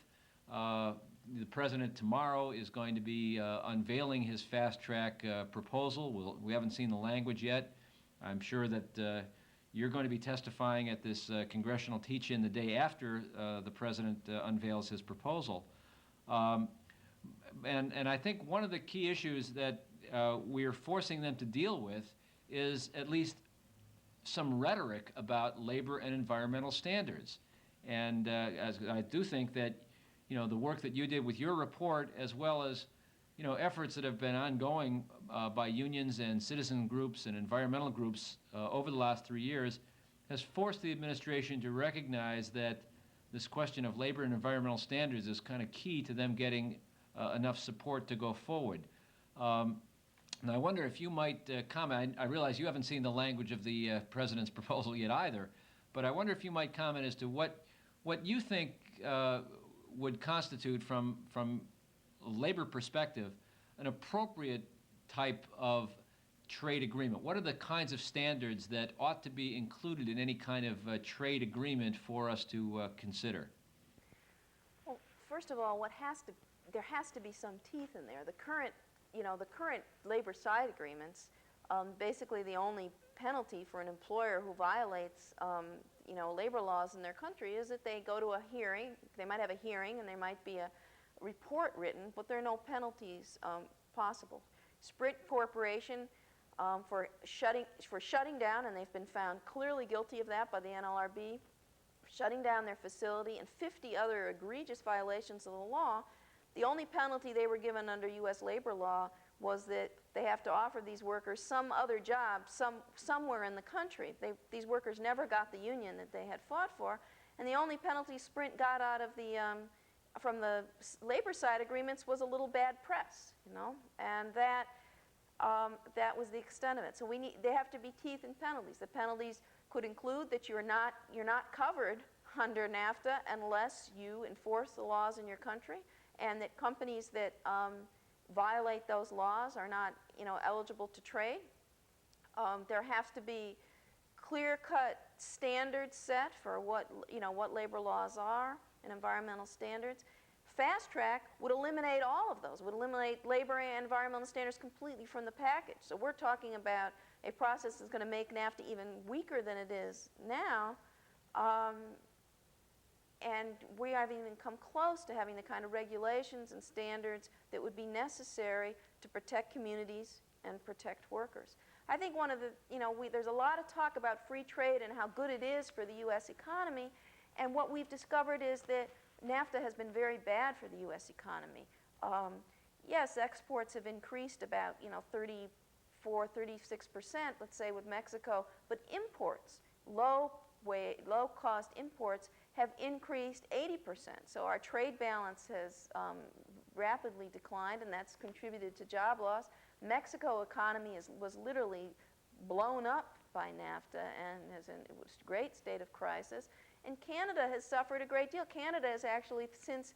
The president tomorrow is going to be unveiling his fast-track proposal. We haven't seen the language yet. I'm sure that you're going to be testifying at this congressional teach-in the day after the president unveils his proposal. And I think one of the key issues that we're forcing them to deal with is at least some rhetoric about labor and environmental standards. And as I do think that the work that you did with your report, as well as, efforts that have been ongoing by unions and citizen groups and environmental groups over the last 3 years, has forced the administration to recognize that this question of labor and environmental standards is kind of key to them getting enough support to go forward. And I wonder if you might comment. I realize you haven't seen the language of the president's proposal yet either, but I wonder if you might comment as to what you think would constitute, from a labor perspective, an appropriate type of trade agreement. What are the kinds of standards that ought to be included in any kind of trade agreement for us to consider? Well, first of all, there has to be some teeth in there. The current labor side agreements, basically the only penalty for an employer who violates labor laws in their country is that they go to a hearing. They might have a hearing and there might be a report written, but there are no penalties possible. Sprint Corporation for shutting down, and they've been found clearly guilty of that by the NLRB, shutting down their facility, and 50 other egregious violations of the law. The only penalty they were given under U.S. labor law was that they have to offer these workers some other job somewhere in the country. These workers never got the union that they had fought for, and the only penalty Sprint got out of from the labor side agreements was a little bad press, and that was the extent of it. So they have to be teeth and penalties. The penalties could include that you're not covered under NAFTA unless you enforce the laws in your country, and that companies that violate those laws are not eligible to trade. There has to be clear-cut standards set for what labor laws are and environmental standards. Fast track would eliminate all of those, would eliminate labor and environmental standards completely from the package. So we're talking about a process that's going to make NAFTA even weaker than it is now. And we haven't even come close to having the kind of regulations and standards that would be necessary to protect communities and protect workers. I think one of the, there's a lot of talk about free trade and how good it is for the U.S. economy, and what we've discovered is that NAFTA has been very bad for the U.S. economy. Yes, exports have increased about 34, 36%, let's say, with Mexico, but imports, low-cost imports, have increased 80%. So our trade balance has rapidly declined, and that's contributed to job loss. Mexico economy was literally blown up by NAFTA and is in a great state of crisis. And Canada has suffered a great deal. Canada has actually, since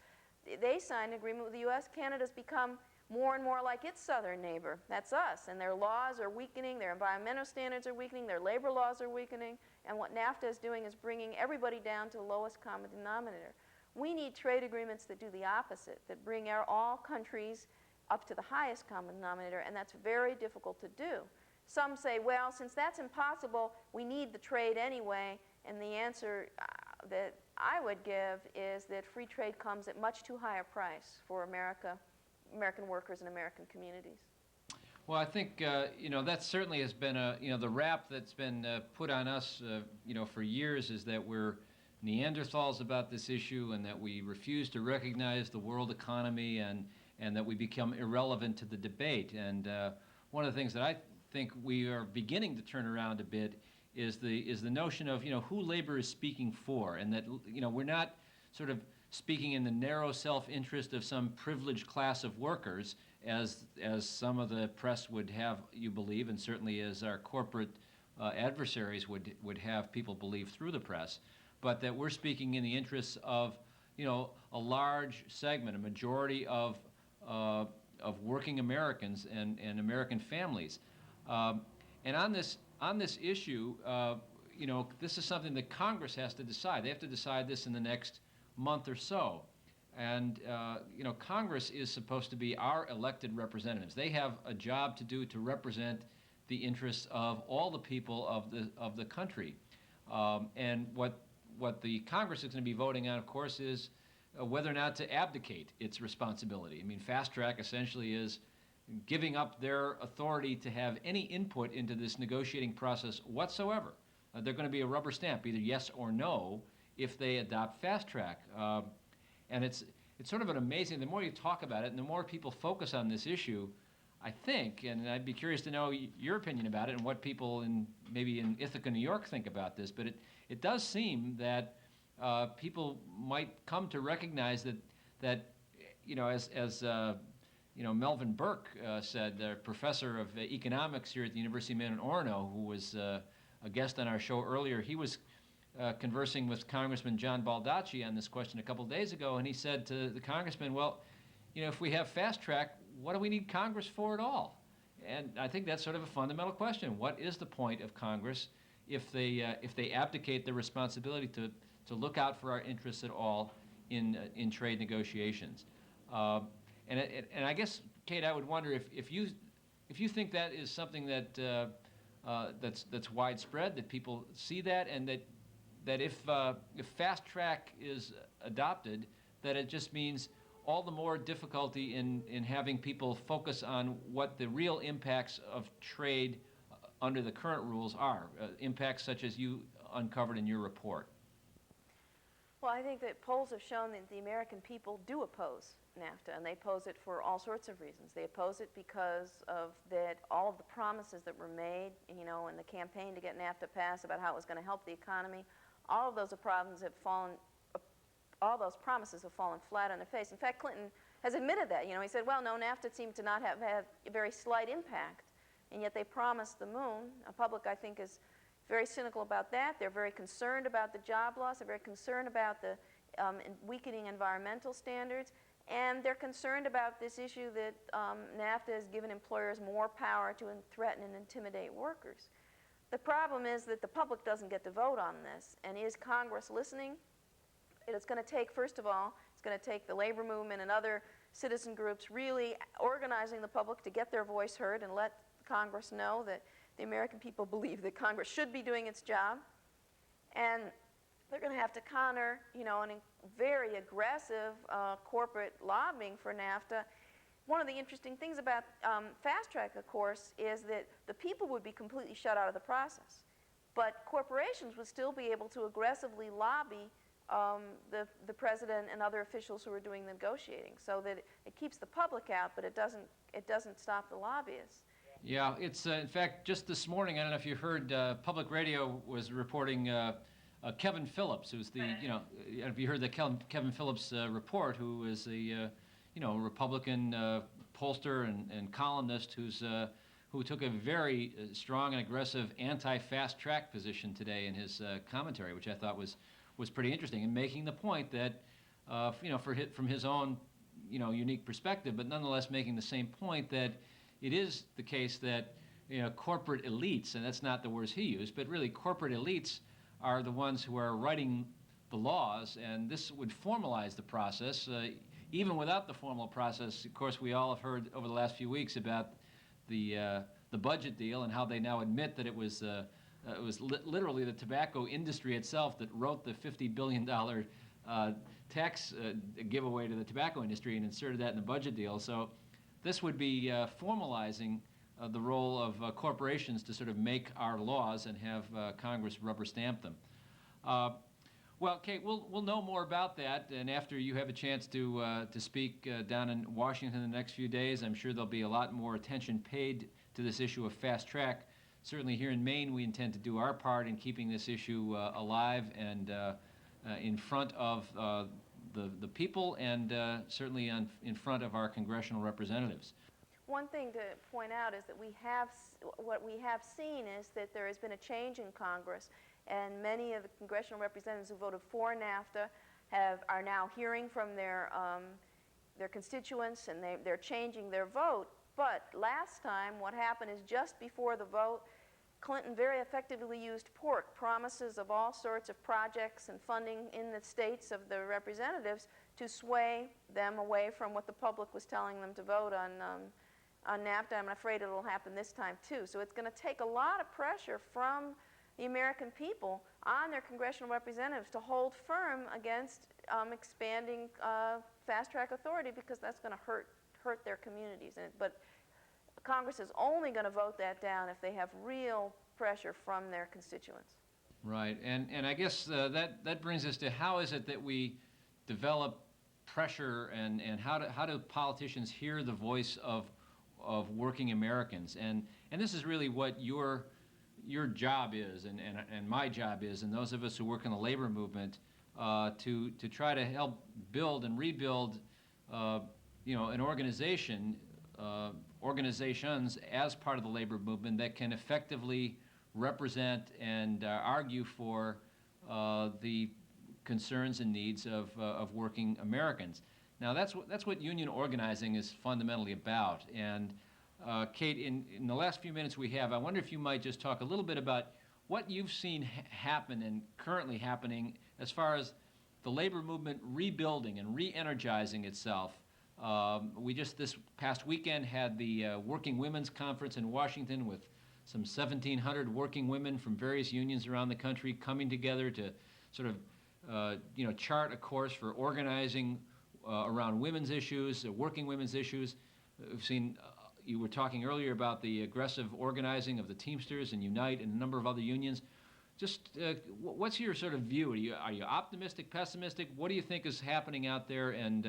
they signed an agreement with the U.S., Canada's become more and more like its southern neighbor. That's us. And their laws are weakening, their environmental standards are weakening, their labor laws are weakening. And what NAFTA is doing is bringing everybody down to the lowest common denominator. We need trade agreements that do the opposite, that bring all countries up to the highest common denominator, and that's very difficult to do. Some say, well, since that's impossible, we need the trade anyway, and the answer that I would give is that free trade comes at much too high a price for American workers and American communities. Well, I think, that certainly has been the rap that's been put on us, for years, is that we're Neanderthals about this issue and that we refuse to recognize the world economy and that we become irrelevant to the debate. And one of the things that I think we are beginning to turn around a bit is the notion of, who labor is speaking for, and that, we're not sort of speaking in the narrow self-interest of some privileged class of workers, as some of the press would have you believe, and certainly as our corporate adversaries would have people believe through the press, but that we're speaking in the interests of, a large segment, a majority of working Americans and American families. And on this issue, this is something that Congress has to decide. They have to decide this in the next month or so. And, Congress is supposed to be our elected representatives. They have a job to do to represent the interests of all the people of the country. And what the Congress is going to be voting on, of course, is whether or not to abdicate its responsibility. I mean, fast track essentially is giving up their authority to have any input into this negotiating process whatsoever. They're going to be a rubber stamp, either yes or no, if they adopt fast track. And it's sort of an amazing, the more you talk about it and the more people focus on this issue, I think, and I'd be curious to know your opinion about it and what people maybe in Ithaca, New York think about this, but it does seem that people might come to recognize that as Melvin Burke said, the professor of economics here at the University of Maine in Orono, who was a guest on our show earlier, he was conversing with Congressman John Baldacci on this question a couple days ago, and he said to the congressman, well, if we have fast track, what do we need Congress for at all? And I think that's sort of a fundamental question. What is the point of Congress if they abdicate their responsibility to look out for our interests at all in trade negotiations? And I guess, Kate, I would wonder if you think that is something that's widespread, that people see that, and that if fast track is adopted, that it just means all the more difficulty in having people focus on what the real impacts of trade under the current rules are, impacts such as you uncovered in your report. Well, I think that polls have shown that the American people do oppose NAFTA, and they oppose it for all sorts of reasons. They oppose it because of all of the promises that were made, in the campaign to get NAFTA passed about how it was going to help the economy. All of those promises have fallen flat on their face. In fact, Clinton has admitted that. He said, well, no, NAFTA seemed to not have had a very slight impact, and yet they promised the moon. The public, I think, is very cynical about that. They're very concerned about the job loss. They're very concerned about the weakening environmental standards. And they're concerned about this issue that NAFTA has given employers more power to threaten and intimidate workers. The problem is that the public doesn't get to vote on this. And is Congress listening? It's going to take, first of all, it's going to take the labor movement and other citizen groups really organizing the public to get their voice heard and let Congress know that the American people believe that Congress should be doing its job. And they're going to have to counter, very aggressive corporate lobbying for NAFTA. One of the interesting things about fast track, of course, is that the people would be completely shut out of the process. But corporations would still be able to aggressively lobby the president and other officials who are doing the negotiating, so that it keeps the public out, but it doesn't stop the lobbyists. Yeah, it's in fact just this morning. I don't know if you heard. Public radio was reporting Kevin Phillips, who's the if you heard the Kevin Phillips report, who is a Republican pollster and columnist who took a very strong and aggressive anti-fast track position today in his commentary, which I thought was pretty interesting, and making the point that from his own unique perspective, but nonetheless making the same point that it is the case that corporate elites, and that's not the words he used, but really corporate elites are the ones who are writing the laws, and this would formalize the process. Even without the formal process, of course, we all have heard over the last few weeks about the budget deal and how they now admit that it was literally the tobacco industry itself that wrote the $50 billion tax giveaway to the tobacco industry and inserted that in the budget deal. So this would be formalizing the role of corporations to sort of make our laws and have Congress rubber stamp them. Well, Kate, we'll know more about that, and after you have a chance to speak down in Washington in the next few days, I'm sure there'll be a lot more attention paid to this issue of fast track. Certainly here in Maine, we intend to do our part in keeping this issue alive and in front of the people, and certainly in front of our congressional representatives. One thing to point out is that what we have seen is that there has been a change in Congress, and many of the congressional representatives who voted for NAFTA are now hearing from their constituents, and they're changing their vote. But last time, what happened is just before the vote, Clinton very effectively used promises of all sorts of projects and funding in the states of the representatives to sway them away from what the public was telling them to vote on NAFTA. I'm afraid it'll happen this time too. So it's going to take a lot of pressure from the American people on their congressional representatives to hold firm against expanding fast-track authority, because that's going to hurt their communities. But Congress is only going to vote that down if they have real pressure from their constituents. Right, and I guess that brings us to how is it that we develop pressure, and how do politicians hear the voice of working Americans? And this is really what your job is, and my job is, and those of us who work in the labor movement, to try to help build and rebuild an organizations as part of the labor movement that can effectively represent and argue for the concerns and needs of working Americans. Now that's what union organizing is fundamentally about. And Kate, in the last few minutes we have, I wonder if you might just talk a little bit about what you've seen happen and currently happening as far as the labor movement rebuilding and re-energizing itself. We just this past weekend had the Working Women's Conference in Washington with some 1,700 working women from various unions around the country coming together to sort of chart a course for organizing around women's issues, working women's issues. We've seen, you were talking earlier about the aggressive organizing of the Teamsters and Unite and a number of other unions. Just what's your sort of view? Are you optimistic, pessimistic? What do you think is happening out there, and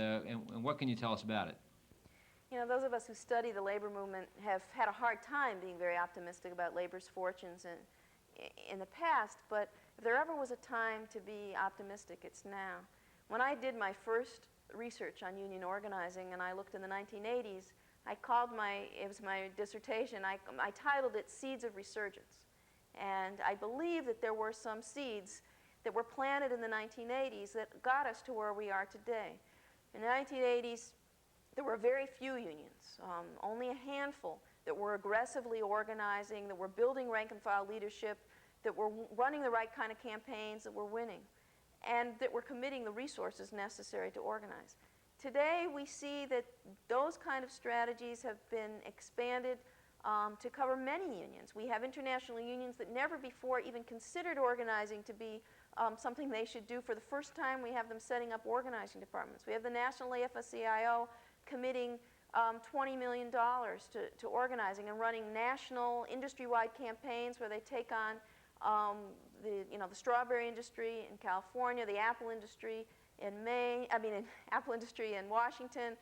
what can you tell us about it? Those of us who study the labor movement have had a hard time being very optimistic about labor's fortunes in the past, but if there ever was a time to be optimistic, it's now. When I did my first research on union organizing, and I looked in the 1980s, it was my dissertation, I titled it Seeds of Resurgence. And I believe that there were some seeds that were planted in the 1980s that got us to where we are today. In the 1980s, there were very few unions, only a handful that were aggressively organizing, that were building rank-and-file leadership, that were running the right kind of campaigns, that were winning, and that were committing the resources necessary to organize. Today, we see that those kind of strategies have been expanded to cover many unions. We have international unions that never before even considered organizing to be something they should do. For the first time, we have them setting up organizing departments. We have the National AFL-CIO committing $20 million to organizing and running national industry-wide campaigns where they take on the strawberry industry in California, the apple industry in Maine, apple industry in Washington,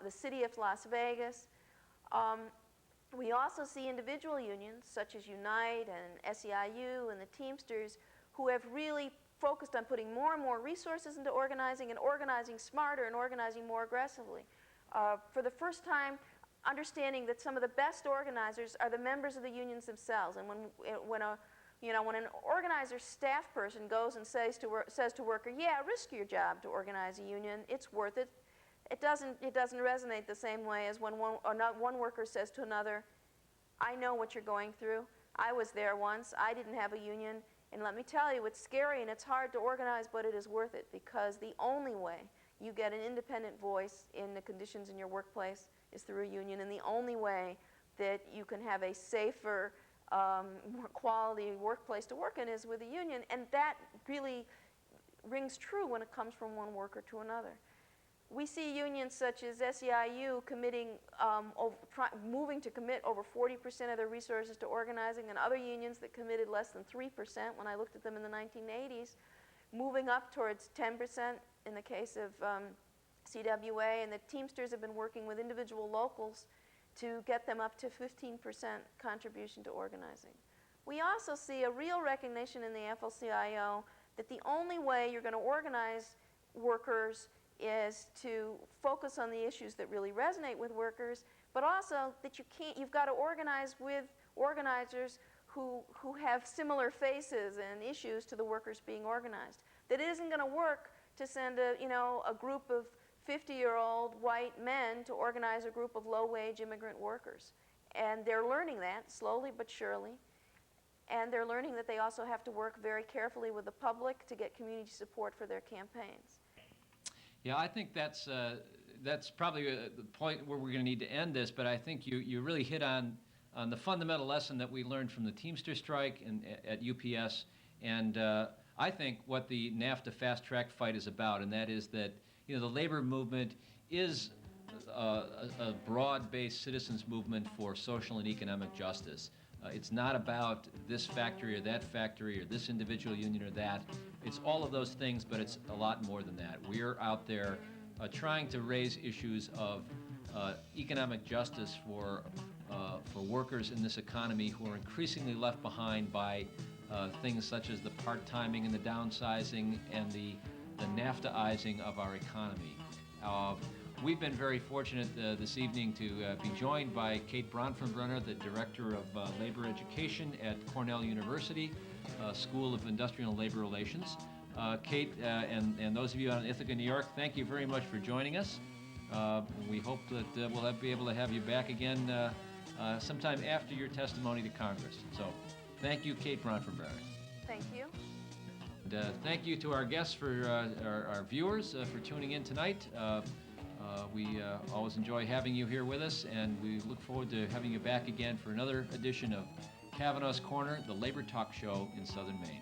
the city of Las Vegas. We also see individual unions such as Unite and SEIU and the Teamsters who have really focused on putting more and more resources into organizing and organizing smarter and organizing more aggressively. For the first time, understanding that some of the best organizers are the members of the unions themselves. And when an organizer staff person goes and says to worker, yeah, risk your job to organize a union, it's worth it. It doesn't resonate the same way as when one worker says to another, I know what you're going through. I was there once. I didn't have a union. And let me tell you, it's scary and it's hard to organize, but it is worth it, because the only way you get an independent voice in the conditions in your workplace is through a union, and the only way that you can have a safer, more quality workplace to work in is with a union, and that really rings true when it comes from one worker to another. We see unions such as SEIU moving to commit over 40% of their resources to organizing, and other unions that committed less than 3% when I looked at them in the 1980s, moving up towards 10% in the case of CWA, and the Teamsters have been working with individual locals to get them up to 15% contribution to organizing. We also see a real recognition in the AFL-CIO that the only way you're going to organize workers is to focus on the issues that really resonate with workers, but also that you've got to organize with organizers who have similar faces and issues to the workers being organized. That it isn't going to work to send a group of 50-year-old white men to organize a group of low-wage immigrant workers. And they're learning that slowly but surely. And they're learning that they also have to work very carefully with the public to get community support for their campaigns. Yeah, I think that's probably the point where we're going to need to end this, but I think you really hit on the fundamental lesson that we learned from the Teamster strike at UPS, and I think what the NAFTA fast-track fight is about, and that is that the labor movement is a broad-based citizens movement for social and economic justice. It's not about this factory or that factory or this individual union or that. It's all of those things, but it's a lot more than that. We're out there trying to raise issues of economic justice for workers in this economy who are increasingly left behind by things such as the part-timing and the downsizing and the NAFTAizing of our economy. We've been very fortunate this evening to be joined by Kate Bronfenbrenner, the Director of Labor Education at Cornell University, School of Industrial and Labor Relations. Kate and those of you out in Ithaca, New York, thank you very much for joining us. We hope that we'll be able to have you back again sometime after your testimony to Congress. So thank you, Kate Bronfenbrenner. Thank you. And thank you to our guests, for our viewers, for tuning in tonight. We always enjoy having you here with us, and we look forward to having you back again for another edition of Cavanaugh's Corner, the labor talk show in Southern Maine.